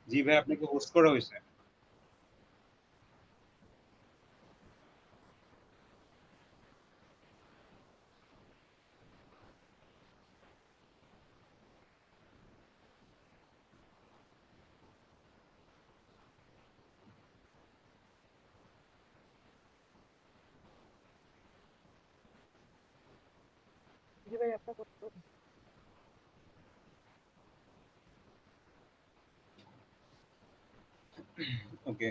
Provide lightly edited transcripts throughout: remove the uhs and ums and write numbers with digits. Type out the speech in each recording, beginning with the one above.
জি ভাই, আপনাকে হোস্ট করা হয়েছে। জি ভাই, আপনার কথা। ওকে।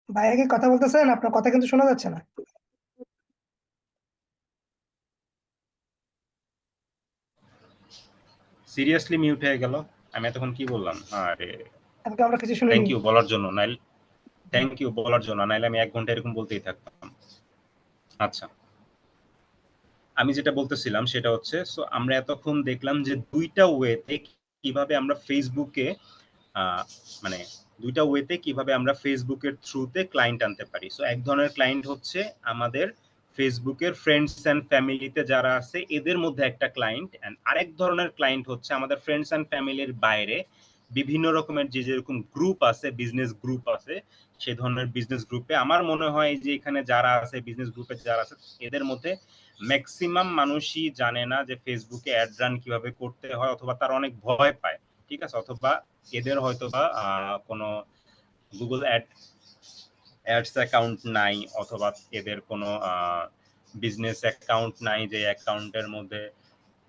ভাইয়া কি কথা বলতেছেন? আপনার কথা কিন্তু শোনা যাচ্ছে না। সিরিয়াসলি মিউট হয়ে গেল। আমি এতক্ষণ কি বললাম? আরে, আজকে আমরা কিছু থ্যাংক শুনিনি। ইউ বলার জন্য, থ্যাংক ইউ বলার জন্য, নাইলে আমি 1 ঘন্টা এরকম বলতেই থাকতাম। আচ্ছা, আমি যেটা বলতেছিলাম সেটা হচ্ছে, সো আমরা এতক্ষণ দেখলাম যে দুইটা ওয়েতে কিভাবে আমরা ফেসবুকে আহ, মানে দুইটা ওয়েতে কিভাবে আমরা ফেসবুকের থ্রুতে ক্লায়েন্ট আনতে পারি। সো এক ধরনের ক্লায়েন্ট হচ্ছে আমাদের ফেসবুকের ফ্রেন্ডস অ্যান্ড ফ্যামিলিতে যারা আছে এদের মধ্যে একটা ক্লায়েন্ট, অ্যান্ড আরেক ধরনের ক্লায়েন্ট হচ্ছে আমাদের ফ্রেন্ডস অ্যান্ড ফ্যামিলির বাইরে বিভিন্ন রকমের যে যেরকম গ্রুপ আছে, বিজনেস গ্রুপ আছে, সেই ধরনের বিজনেস গ্রুপে আমার মনে হয় যে এখানে যারা আছে বিজনেস গ্রুপে যারা আছে এদের মধ্যে ম্যাক্সিমাম মানুষই জানে না যে ফেসবুকে অ্যাড রান কিভাবে করতে হয়, অথবা তারা অনেক ভয় পায়। ঠিক আছে, অথবা এদের হয়তোবা কোনো গুগল অ্যাডস অ্যাকাউন্ট নাই, অথবা এদের কোনো বিজনেস অ্যাকাউন্ট নাই যে অ্যাকাউন্টের মধ্যে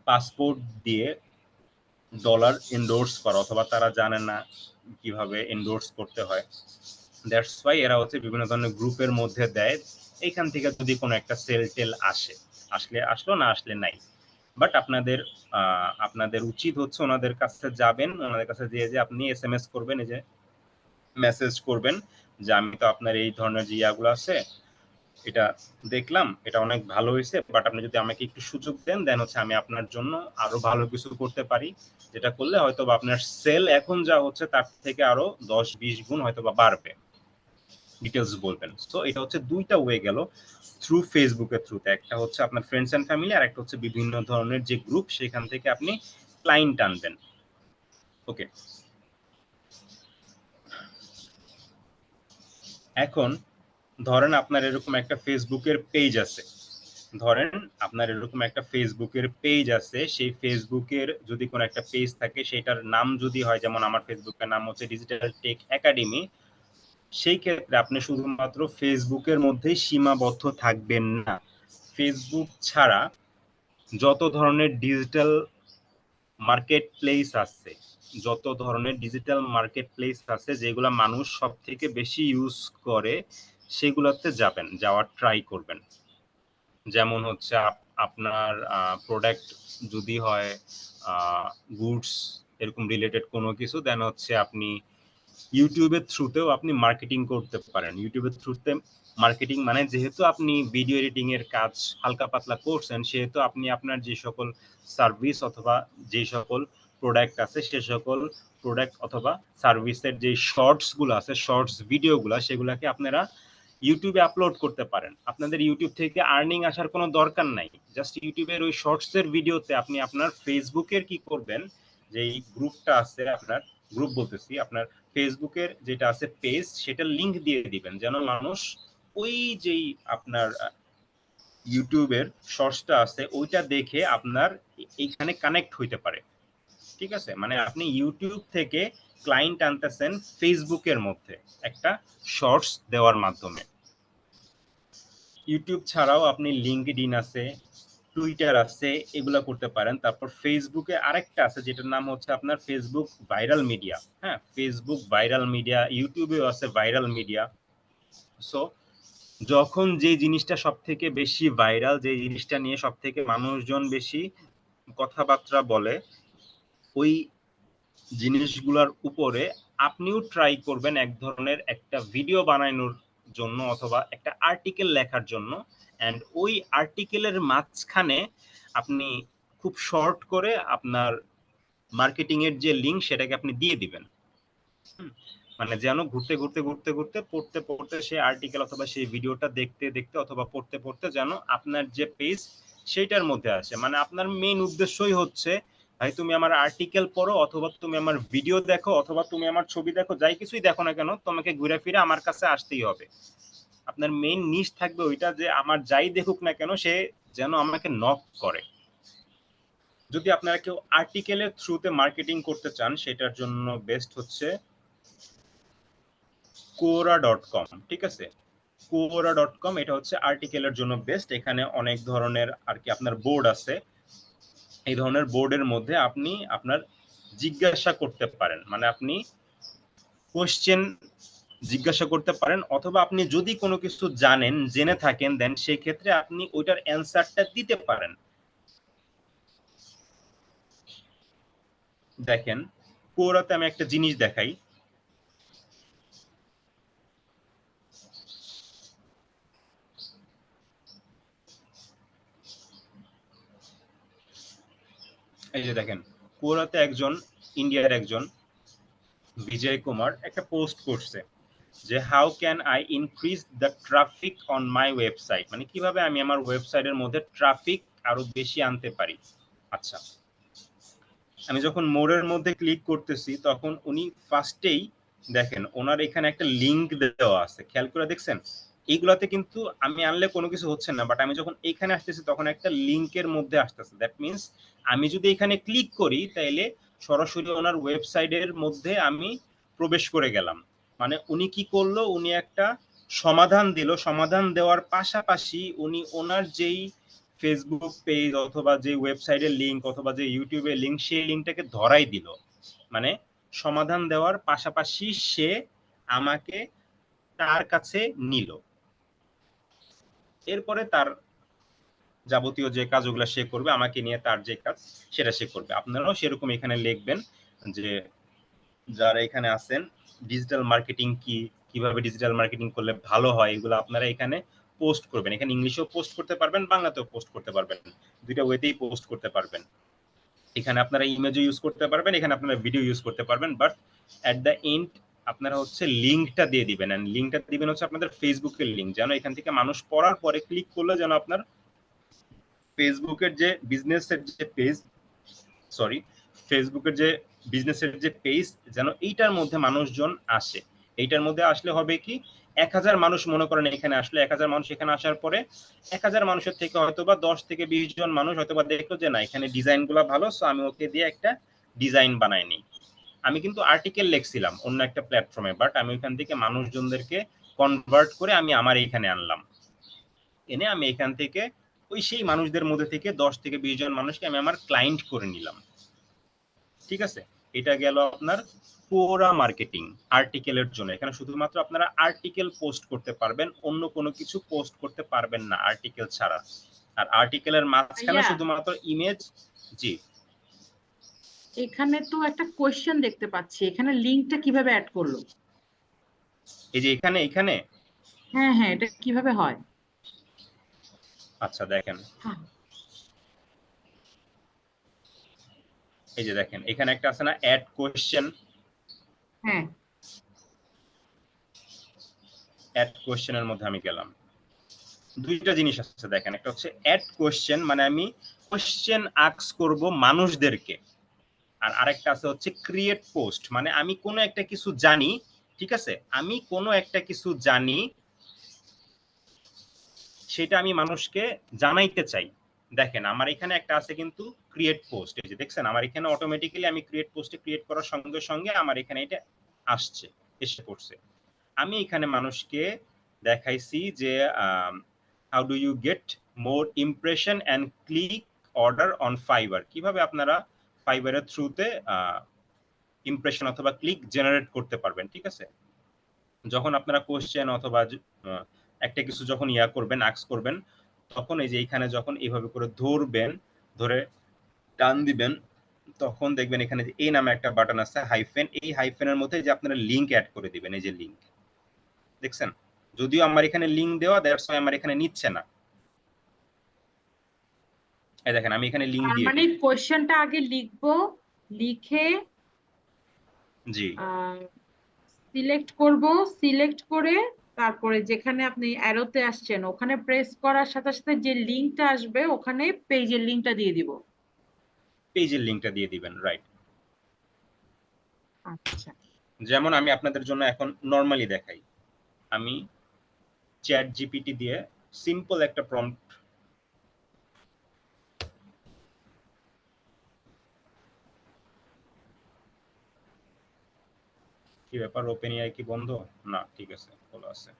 পাসপোর্ট দিয়ে ডলার এন্ডোর্স করা, অথবা তারা জানে না কিভাবে এন্ডোর্স করতে হয়। দ্যাটস ওয়াই এরা হচ্ছে বিভিন্ন ধরনের গ্রুপের মধ্যে দেয়। এইখান থেকে যদি কোনো একটা সেল টেল আসে, আসলে আসলো, না আসলে নাই। বাট আপনাদের উচিত হচ্ছে ওনাদের কাছে যাবেন, ওনাদের কাছে যেয়ে যে আপনি এসএমএস করবেন, এই যে মেসেজ করবেন যে আমি তো আপনার এই ধরনের যে ইয়াগুলো আছে এটা দেখলাম, এটা অনেক ভালো হয়েছে, বাট আপনি যদি আমাকে একটু সুযোগ দেন দেন হচ্ছে আমি আপনার জন্য আরো ভালো কিছু করতে পারি, যেটা করলে হয়তো বা আপনার সেল এখন যা হচ্ছে তার থেকে আরো 10-20 গুণ হয়তো বা বাড়বে। ডিটেলস বলবেন। তো এটা হচ্ছে দুইটা ওয়ে গেল থ্রু ফেসবুকের থ্রুতে, একটা হচ্ছে আপনার ফ্রেন্ডস এন্ড ফ্যামিলি, আর একটা হচ্ছে বিভিন্ন ধরনের যে গ্রুপ, সেখান থেকে আপনি ক্লায়েন্ট আনবেন। ওকে, এখন ধরেন আপনার এরকম একটা ফেসবুকের পেজ আছে, ধরেন আপনার এরকম একটা ফেসবুকের পেজ আছে, সেই ফেসবুকের যদি কোনো একটা পেজ থাকে সেটার নাম যদি হয়, যেমন আমার ফেসবুকের নাম হচ্ছে ডিজিটাল টেক একাডেমি, সেই ক্ষেত্রে আপনি শুধুমাত্র ফেসবুকের মধ্যেই সীমাবদ্ধ থাকবেন না। ফেসবুক ছাড়া যত ধরনের ডিজিটাল মার্কেট প্লেস আছে, যত ধরনের ডিজিটাল মার্কেট প্লেস আছে যেগুলো মানুষ সব থেকে বেশি ইউজ করে, সেগুলোতে যাবেন, যাওয়ার ট্রাই করবেন। যেমন হচ্ছে আপনার প্রোডাক্ট যদি হয় গুডস এরকম রিলেটেড কোনো কিছু, দেন হচ্ছে আপনি ইউটিউবের থ্রুতেও আপনি মার্কেটিং করতে পারেন। ইউটিউবের থ্রুতে মার্কেটিং মানে যেহেতু আপনি ভিডিও এডিটিং এর কাজ হালকা পাতলা করছেন, সেহেতু আপনি আপনার যে সকল সার্ভিস অথবা যে সকল প্রোডাক্ট আছে সে সকল প্রোডাক্ট অথবা সার্ভিসের যে শর্টস গুলো আছে, শর্টস ভিডিওগুলো, সেগুলোকে আপনারা ইউটিউবে আপলোড করতে পারেন। আপনাদের ইউটিউব থেকে আর্নিং আসার কোনো দরকার নাই। জাস্ট ইউটিউবের ওই শর্টসের ভিডিওতে আপনি আপনার ফেসবুকের কি করবেন, যে গ্রুপটা আছে আপনার, গ্রুপ বলতেছি আপনার ফেসবুকের যেটা আছে পেজ, সেটা লিংক দিয়ে দিবেন যেন মানুষ ওই যেই আপনার ইউটিউবের শর্টসটা আছে ওইটা দেখে আপনার এইখানে কানেক্ট হইতে পারে। ঠিক আছে, মানে আপনি ইউটিউব থেকে ক্লায়েন্ট আনতেছেন ফেসবুকের মধ্যে একটা শর্টস দেওয়ার মাধ্যমে। ইউটিউব ছাড়াও আপনি লিঙ্কডইন আছে, টুইটার আছে, এগুলা করতে পারেন। তারপর ফেসবুকে আরেকটা আছে যেটার নাম হচ্ছে আপনার ফেসবুক ভাইরাল মিডিয়া। হ্যাঁ, ফেসবুক ভাইরাল মিডিয়া, ইউটিউবেও আছে ভাইরাল মিডিয়া। সো যখন যে জিনিসটা সব থেকে বেশি ভাইরাল, যে জিনিসটা নিয়ে সব থেকে মানুষজন বেশি কথাবার্তা বলে, ওই জিনিসগুলোর উপরে আপনিও ট্রাই করবেন এক ধরনের একটা ভিডিও বানানোর জন্য অথবা একটা আর্টিকেল লেখার জন্য। অ্যান্ড ওই আর্টিকেলের মাঝখানে আপনি খুব শর্ট করে আপনার মার্কেটিং এর যে লিঙ্ক সেটাকে আপনি দিয়ে দিবেন। মানে যেন ঘুরতে ঘুরতে ঘুরতে ঘুরতে পড়তে পড়তে সেই আর্টিকেল অথবা সেই ভিডিওটা দেখতে দেখতে অথবা পড়তে পড়তে যেন আপনার যে পেজ সেইটার মধ্যে আসে। মানে আপনার মেইন উদ্দেশ্যই হচ্ছে, ভাই তুমি আমার আর্টিকেল পড়ো অথবা তুমি আমার ভিডিও দেখো অথবা তুমি আমার ছবি দেখো, যাই কিছুই দেখো না কেন, তোমাকে ঘুরে ফিরে আমার কাছে আসতেই হবে। আপনার মেইন নিশ থাকবে ওইটা, যে আমার যাই দেখুক না কেন সে যেন আমাকে নক করে। যদি আপনারা কেউ আর্টিকেলের থ্রুতে মার্কেটিং করতে চান, সেটার জন্য বেস্ট হচ্ছে quora.com। ঠিক আছে, quora.com এটা হচ্ছে আর্টিকেলের জন্য বেস্ট। এখানে অনেক ধরনের আর কি আপনার বোর্ড আছে। এই ধরনের বোর্ডের মধ্যে আপনি আপনার জিজ্ঞাসা করতে পারেন, মানে আপনি কোশ্চেন জিজ্ঞাসা করতে পারেন, অথবা আপনি যদি কোনো কিছু জানেন, জেনে থাকেন, দেন সেই ক্ষেত্রে আপনি ওইটার অ্যান্সারটা দিতে পারেন। দেখেন, কোরাতে আমি একটা জিনিস দেখাই। এই যে দেখেন, কোরাতে একজন ইন্ডিয়ার একজন বিজয় কুমার একটা পোস্ট করছে যে how can I increase the traffic on my website, মানে কিভাবে আমি আমার ওয়েবসাইটের মধ্যে ট্রাফিক আরো বেশি আনতে পারি। আচ্ছা, আমি যখন মোরের মধ্যে ক্লিক করতেছি তখন উনি ফার্স্টেই দেখেন ওনার এখানে একটা লিংক দেওয়া আছে, খেয়াল করে দেখছেন। এইগুলাতে কিন্তু আমি আনলে কোনো কিছু হচ্ছে না, বাট আমি যখন এখানে আসতেছি তখন একটা লিংকের মধ্যে আসতেছে। দ্যাট মিনস আমি যদি এখানে ক্লিক করি তাইলে সরাসরি ওনার ওয়েবসাইটের মধ্যে আমি প্রবেশ করে গেলাম। মানে উনি কি করলো, উনি একটা সমাধান দিল, সমাধান দেওয়ার পাশাপাশি উনি ওনার যেই ফেসবুক পেজ অথবা যে ওয়েবসাইটের লিংক অথবা যে ইউটিউবের লিংক, সেই লিংকটাকে ধরাই দিল। মানে সমাধান দেওয়ার পাশাপাশি সে আমাকে তার কাছে নিল। এরপরে তার যাবতীয় যে কাজগুলো সে করবে, আমাকে নিয়ে তার যে কাজ সেটা সে করবে। আপনারাও সেরকম এখানে লিখবেন যে যারা এখানে আছেন ডিজিটাল মার্কেটিং কি, কিভাবে ডিজিটাল মার্কেটিং করলে ভালো হয়, এগুলো আপনারা এখানে পোস্ট করবেন। এখানে ইংলিশেও পোস্ট করতে পারবেন, বাংলাতেও পোস্ট করতে পারবেন, দুইটা ওয়েতেই পোস্ট করতে পারবেন। এখানে আপনারা ইমেজও ইউজ করতে পারবেন, এখানে আপনারা ভিডিও ইউজ করতে পারবেন, বাট অ্যাট দ্য এন্ড আপনারা হচ্ছে লিঙ্কটা দিয়ে দিবেন। এন্ড লিঙ্কটা দিবেন হচ্ছে আপনাদের ফেসবুকের লিঙ্ক, যেন এখান থেকে মানুষ পড়ার পরে ক্লিক করলে যেন আপনার ফেসবুকের যে বিজনেসের যে পেজ, সরি, ফেসবুকের যে বিজনেসের যে পেজ, যেন এইটার মধ্যে মানুষজন আসে। এইটার মধ্যে আসলে হবে কি, 1000 মানুষ মনে করেন এখানে আসলে, 1000 মানুষ এখানে আসার পরে 1000 মানুষের থেকে হয়তোবা 10 থেকে 20 জন মানুষ হয়তোবা দেখলো যে না এখানে ডিজাইন গুলা ভালো, সো আমি ওকে দিয়ে একটা ডিজাইন বানাই নিই। আমি কিন্তু আর্টিকেল লিখছিলাম অন্য একটা প্ল্যাটফর্মে, বাট আমি ওইখান থেকে মানুষজনদেরকে কনভার্ট করে আমি আমার এখানে আনলাম, এনে আমি এখান থেকে ওই সেই মানুষদের মধ্যে থেকে 10 থেকে 20 জন মানুষকে আমি আমার ক্লায়েন্ট করে নিলাম। ঠিক আছে, এটা গেল আপনার কোরা মার্কেটিং আর্টিকেলের জন্য। এখানে শুধুমাত্র আপনারা আর্টিকেল পোস্ট করতে পারবেন, অন্য কোনো কিছু পোস্ট করতে পারবেন না আর্টিকেল ছাড়া। আর আর্টিকেলের মাঝখানে ভাইয়া শুধুমাত্র ইমেজ। জি, এখানে তো একটা কোয়েশ্চেন দেখতে পাচ্ছি, এখানে লিংকটা কিভাবে অ্যাড করলো? এই যে এখানে এখানে হ্যাঁ হ্যাঁ, এটা কিভাবে হয়? আচ্ছা দেখেন, হ্যাঁ এই যে দেখেন এখানে একটা আছে না অ্যাড কোয়েশ্চেন। হ্যাঁ অ্যাড কোয়েশ্চেনের মধ্যে আমি গেলাম, দুইটা জিনিস আছে দেখেন, একটা হচ্ছে অ্যাড কোয়েশ্চেন মানে আমি কোয়েশ্চেন আস্ক করব মানুষদেরকে, আর আরেকটা আছে হচ্ছে ক্রিয়েট পোস্ট মানে আমি কোনো একটা কিছু জানি, ঠিক আছে, আমি কোনো একটা কিছু জানি সেটা আমি মানুষকে জানাইতে চাই। দেখেন আমার এখানে একটা আছে কিন্তু ক্রিয়েট পোস্ট, এই যে দেখছেন আমার এখানে অটোমেটিক্যালি আমি ক্রিয়েট পোস্টে ক্রিয়েট করার সঙ্গে সঙ্গে আমার এখানে এটা আসছে, এসে পড়ছে। আমি এখানে মানুষকে দেখাইছি যে how do you get more impression and click order on fibre, কিভাবে আপনারা ফাইবারের থ্রুতে ইমপ্রেশন অথবা ক্লিক জেনারেট করতে পারবেন, ঠিক আছে। যখন আপনারা কোশ্চেন অথবা একটা কিছু যখন ইয়া করবেন আস্ক করবেন, তখন এই যে এইখানে যখন এইভাবে করে ধরবেন, ধরে টান দিবেন, তখন দেখবেন এখানে যে এই নামে একটা বাটন আছে হাইফেন, এই হাইফেনের মধ্যে যে আপনারা লিংক অ্যাড করে দিবেন, এই যে লিংক দেখছেন, যদিও আমার এখানে লিংক দেওয়া, দ্যাটস ওয়াই আমার এখানে নিচ্ছে না। এই দেখেন আমি এখানে লিংক তার দিয়ে মানে দিই। কোয়েশ্চেনটা আগে লিখবো, লিখে জি, সিলেক্ট করব, সিলেক্ট করে তারপরে যেখানে আপনি অ্যারোতে আসছেন ওখানে প্রেস করার সাথে সাথে যে লিংকটা আসবে ওখানে পেজের লিংকটা দিয়ে দিব। পেজের লিংকটা দিয়ে দিবেন, রাইট। আচ্ছা যেমন আমি আপনাদের জন্য এখন নরমালি দেখাই, আমি চ্যাট জিপিটি দিয়ে সিম্পল একটা প্রম্পট, কি ব্যাপার ওপেন এআই কি বন্ধ? না, ঠিক আছে, খোলা আছে।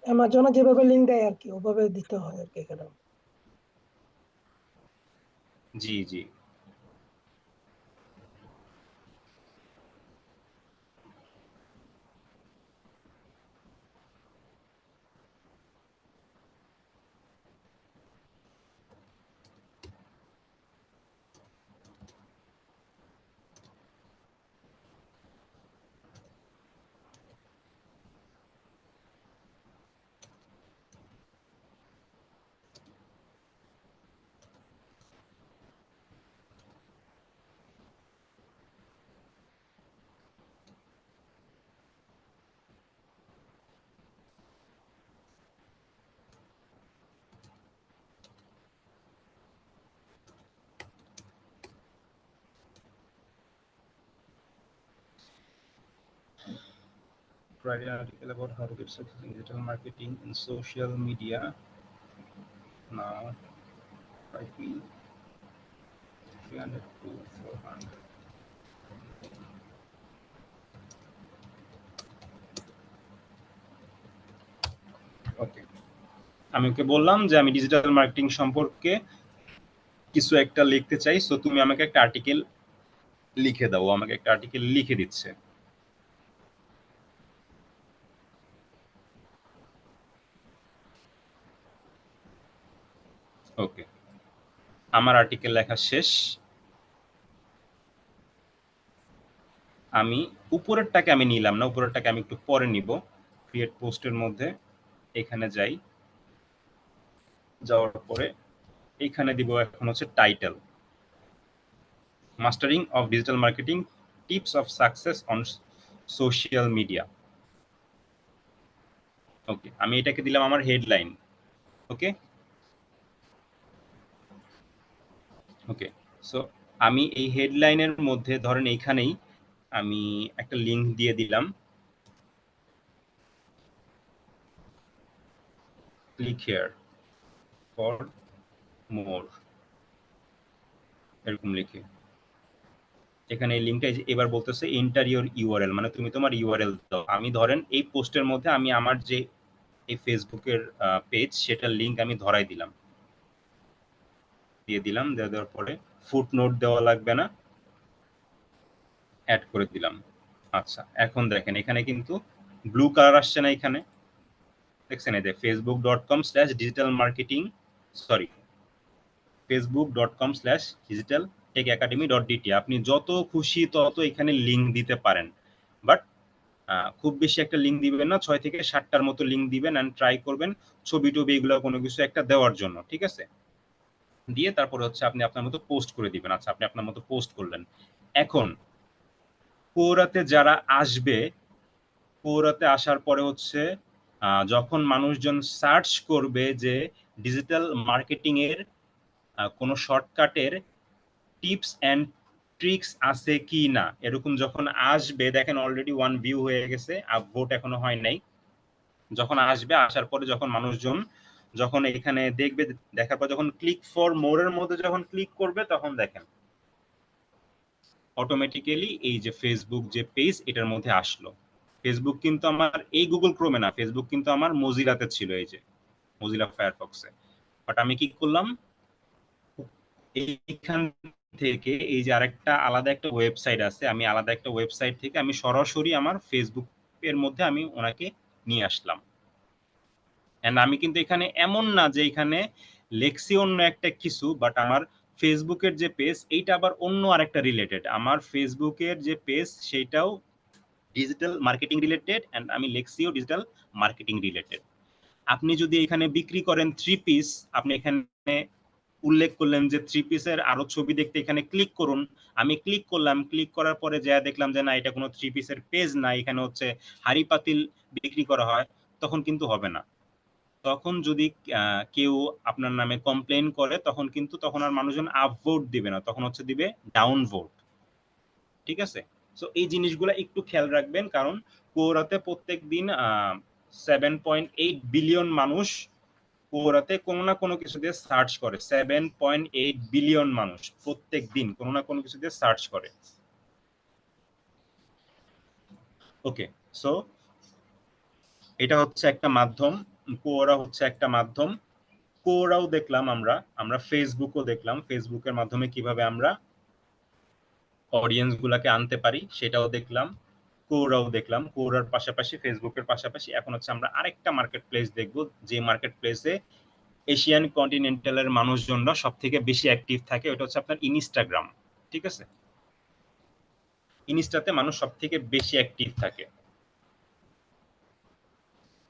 অ্যামাজনে যেভাবে লিঙ্ক দেয় আর কি ওভাবে দিতে হয় আর কি এখানে। জি জি, write an article about how to get success in digital marketing in social media. Now, I feel 300 to 400. ওকে, আমি ওকে বললাম যে আমি ডিজিটাল মার্কেটিং সম্পর্কে কিছু একটা লিখতে চাই, সো তুমি আমাকে একটা আর্টিকেল লিখে দাও, আমাকে একটা আর্টিকেল লিখে দিচ্ছে। ওকে, আমার আর্টিকেল লেখা শেষ। আমি উপরেরটাকে আমি নিলাম না, উপরেরটাকে আমি একটু পরে নিব। ক্রিয়েট পোস্টের মধ্যে এখানে যাই, যাওয়ার পরে এখানে দিব এখন হচ্ছে title, mastering of digital marketing tips of success on social media. Okay, আমি এটাকে দিলাম আমার হেডলাইন। ওকে ওকে, সো আমি এই হেডলাইনের মধ্যে ধরেন এইখানেই আমি একটা লিংক দিয়ে দিলাম, ক্লিক হিয়ার ফর মোর, এরকম লিখে এখানে এই লিংকটা এবার বলতেছে এন্টার ইউর ইউআরএল, মানে তুমি তোমার ইউআরএল দাও। আমি ধরেন এই পোস্টের মধ্যে আমি আমার যে এই ফেসবুকের পেজ সেটার লিংক আমি ধরাই দিলাম, দিয়ে দিলাম, দেওয়ার পরে ফুট নোট দেওয়া লাগবে না, অ্যাড করে দিলাম। আচ্ছা, এখন দেখেন এখানে কিন্তু ব্লু কালার আসছে না এখানে, দেখছেন এই যে facebook.com/digitalmarketing, সরি, facebook.com/digitaltechacademy.dt। আপনি যত খুশি তত এখানে লিঙ্ক দিতে পারেন, বাট খুব বেশি একটা লিঙ্ক দিবেন না, 6 থেকে 7টার মতো লিঙ্ক দিবেন এন্ড ট্রাই করবেন ছবি টবি এগুলো কোনো কিছু একটা দেওয়ার জন্য, ঠিক আছে? দিয়ে তারপরে হচ্ছে আপনি আপনার মতো পোস্ট করে দিবেন। আচ্ছা, আপনি আপনার মতো পোস্ট করলেন। এখন কোরাতে যারা আসবে, কোরাতে আসার পরে হচ্ছে যখন মানুষজন সার্চ করবে যে ডিজিটাল মার্কেটিং এর কোনো শর্টকাটের টিপস অ্যান্ড ট্রিক্স আছে কি না, এরকম যখন আসবে, দেখেন অলরেডি 1 ভিউ হয়ে গেছে, আপভোট এখনো হয় নাই। যখন আসবে, আসার পরে যখন মানুষজন যখন এখানে দেখবে, দেখার পর যখন ক্লিক ফর মোর এর মধ্যে যখন ক্লিক করবে, তখন দেখেন অটোমেটিক্যালি এই যে ফেসবুক যে পেজ এটার মধ্যে আসলো। ফেসবুক কিন্তু আমার এই গুগল ক্রোমে না, ফেসবুক কিন্তু আমার মজিলাতে ছিল, এই যে মজিলা ফায়ারফক্সে। বাট আমি কি করলাম, এইখান থেকে এই যে আরেকটা আলাদা একটা ওয়েবসাইট আছে, আমি আলাদা একটা ওয়েবসাইট থেকে আমি সরাসরি আমার ফেসবুক এর মধ্যে আমি ওনাকে নিয়ে আসলাম। এন্ড আমি কিন্তু এখানে এমন না যে এখানে লেখছি অন্য একটা কিছু, বাট আমার ফেসবুকের যে পেজ এইটা আবার অন্য আরেকটা রিলেটেড। আমার ফেসবুকের যে পেজ সেইটাও ডিজিটাল মার্কেটিং রিলেটেড এন্ড আমি লেখছিও ডিজিটাল মার্কেটিং রিলেটেড। আপনি যদি এখানে বিক্রি করেন 3 পিস, আপনি এখানে উল্লেখ করলেন যে 3 পিসের আরো ছবি দেখতে এখানে ক্লিক করুন। আমি ক্লিক করলাম, ক্লিক করার পরে যা দেখলাম যে না, এটা কোনো 3 পিসের পেজ না, এখানে হচ্ছে হাঁড়ি পাতিল বিক্রি করা হয়, তখন কিন্তু হবে না। তখন যদি কেউ আপনার নামে কমপ্লেইন করে, তখন কিন্তু তখন আর মানুষজন আপ ভোট দিবে না, তখন হচ্ছে দিবে ডাউন ভোট, ঠিক আছে? সো এই জিনিসগুলো একটু খেয়াল রাখবেন, কারণ কোরাতে প্রত্যেক দিন 7.8 বিলিয়ন মানুষ কোরাতে কোনো না কোনো কিছু দিয়ে সার্চ করে। 7.8 বিলিয়ন মানুষ প্রত্যেক দিন কোনো না কোনো কিছু দিয়ে সার্চ করে। ওকে, সো এটা হচ্ছে একটা মাধ্যম, কোরা হচ্ছে একটা মাধ্যম। কোরাও দেখলাম আমরা ফেসবুকও দেখলাম, ফেসবুকের মাধ্যমে কিভাবে আমরা অডিয়েন্স গুলাকে আনতে পারি সেটাও দেখলাম। কোরাও দেখলাম, কোরার পাশাপাশি ফেসবুকের পাশাপাশি এখন হচ্ছে আমরা আরেকটা মার্কেট প্লেস দেখবো, যে মার্কেট প্লেসে এশিয়ান কন্টিনেন্টালের মানুষজনরা সব থেকে বেশি অ্যাক্টিভ থাকে, ওটা হচ্ছে আপনার ইনস্টাগ্রাম, ঠিক আছে? ইনস্টাতে মানুষ সব থেকে বেশি অ্যাক্টিভ থাকে,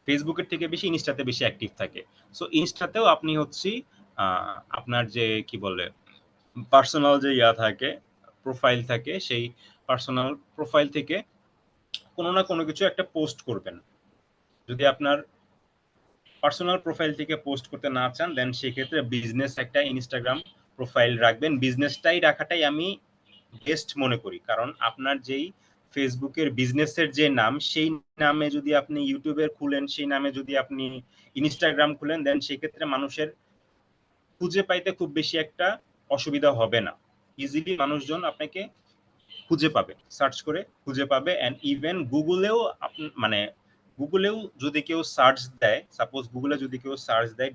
ফেসবুকের থেকে বেশি ইনস্টাতে বেশি অ্যাক্টিভ থাকে। সো ইনস্টাতেও আপনি হচ্ছে আপনার যে কি বলে পার্সোনাল যে থাকে, প্রোফাইল থাকে, সেই পার্সোনাল প্রোফাইল থেকে কোনো না কোনো কিছু একটা পোস্ট করবেন। যদি আপনার পার্সোনাল প্রোফাইল থেকে পোস্ট করতে না চান, দেন সেক্ষেত্রে বিজনেস একটা ইনস্টাগ্রাম প্রোফাইল রাখবেন। বিজনেসটাই রাখাটাই আমি বেস্ট মনে করি, কারণ আপনার যেই ফেসবুকের বিজনেসের যে নাম, সেই নামে যদি আপনি ইউটিউবের খুলেন, সেই নামে যদি আপনি ইনস্টাগ্রাম খুলেন, দেন সেক্ষেত্রে মানুষের খুঁজে পাইতে খুব বেশি একটা অসুবিধা হবে না। ইজিলি মানুষজন আপনাকে খুঁজে পাবে, সার্চ করে খুঁজে পাবে। অ্যান্ড ইভেন গুগলেও মানে গুগলেও যদি কেউ সার্চ দেয়, সাপোজ গুগলে যদি কেউ সার্চ দেয়,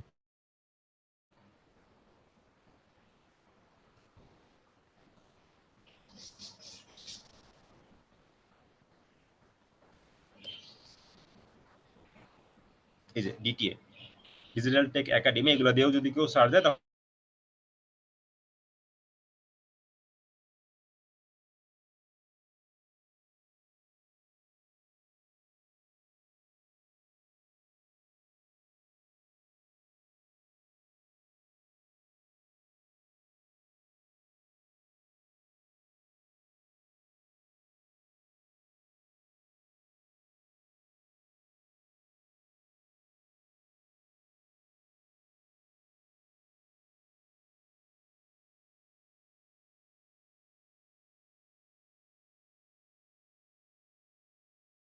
এই যে ডিটিএ, ডিজিটাল টেক একাডেমি, এগুলো দিয়েও যদি কেউ সার্চ দেয়,